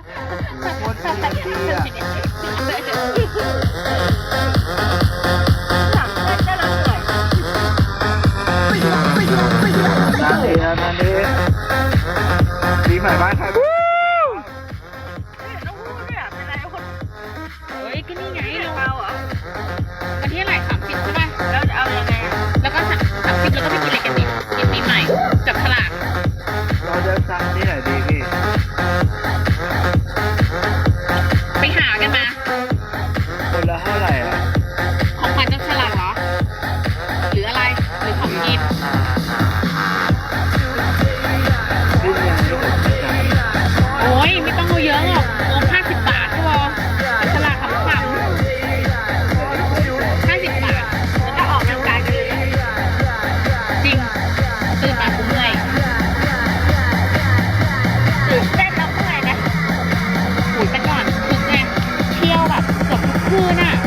โคตรดีอ่ะ นานดีนะนานดีปีใหม่บ้านใครบ้าง เฮ้ยก็นี่ไงเราวันที่เท่าไหร่30ใช่ป่ะแล้วจะเอายังไงแล้วก็30แล้วก็ไปกินอะไรกันดีกินปีใหม่จับฉลาก เราจะสั่งที่ไหนดีพี่ ไปหากันมา คนละเท่าไหร่อ่ะ ของขวัญจับฉลากเหรอหรืออะไรหรือของกิน ที่ยังไม่ผมไม่จ่าย โอ้ยไม่ต้องเอาเยอะหรอกงบ50 บาทก็พอจับฉลากขำๆ50 บาทแล้วก็ออกกำลังกายกันเลยจริงตื่นมากูเมื่อยตื่นเต้นแล้วเมื่อยนะ แต่ก่อนคึกไงเที่ยวแบบเกือบทุกคืนอ่ะ